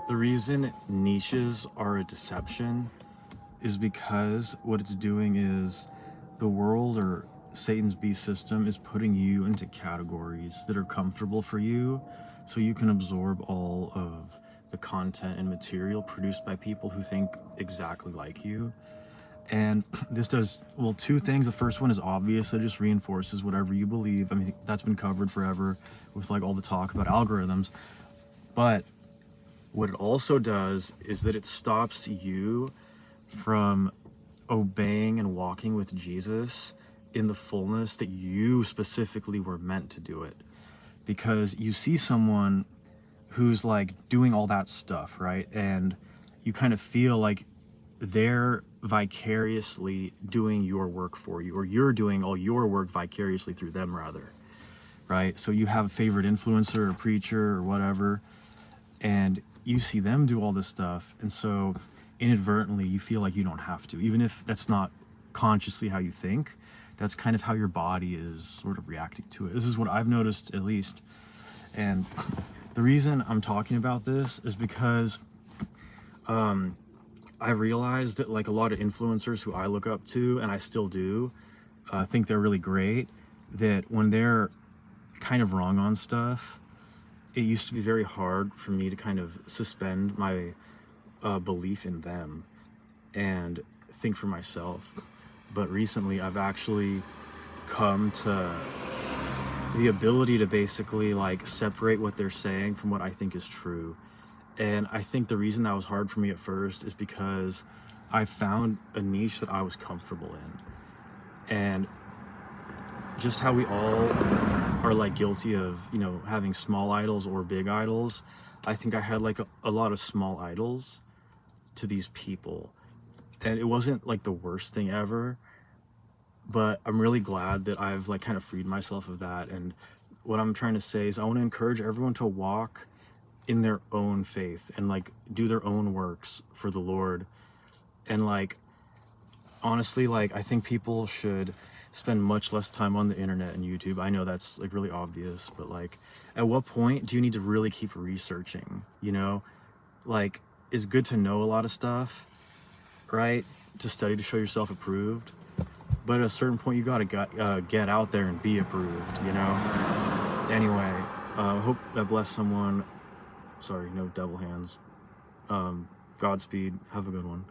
The reason niches are a deception is because what it's doing is the world or Satan's beast system is putting you into categories that are comfortable for you so you can absorb all of the content and material produced by people who think exactly like you. And this does, well, two things. The first one is obvious. It just reinforces whatever you believe. I mean, that's been covered forever with like all the talk about algorithms. But what it also does is that it stops you from obeying and walking with Jesus in the fullness that you specifically were meant to do it. Because you see someone who's like doing all that stuff, right? And you kind of feel like they're vicariously doing your work for you, or you're doing all your work vicariously through them, rather, right? So you have a favorite influencer or preacher or whatever, and you see them do all this stuff, and so inadvertently you feel like you don't have to, even if that's not consciously how you think. That's kind of how your body is sort of reacting to it. This is what I've noticed, at least. And the reason I'm talking about this is because I realized that like a lot of influencers who I look up to, and I still do, think they're really great, that when they're kind of wrong on stuff, it used to be very hard for me to kind of suspend my belief in them and think for myself. But recently I've actually come to the ability to basically like separate what they're saying from what I think is true. And I think the reason that was hard for me at first is because I found a niche that I was comfortable in. And just how we all are like guilty of, you know, having small idols or big idols, I think I had like a lot of small idols to these people. And it wasn't like the worst thing ever, but I'm really glad that I've like kind of freed myself of that. And what I'm trying to say is I want to encourage everyone to walk in their own faith and like do their own works for the Lord. And like honestly, like I think people should spend much less time on the internet and YouTube. I know that's like really obvious, but like at what point do you need to really keep researching, you know? Like it's good to know a lot of stuff, right? To study to show yourself approved, but at a certain point you gotta get out there and be approved, you know? Anyway, hope that bless someone. Sorry, no double hands. Godspeed. Have a good one.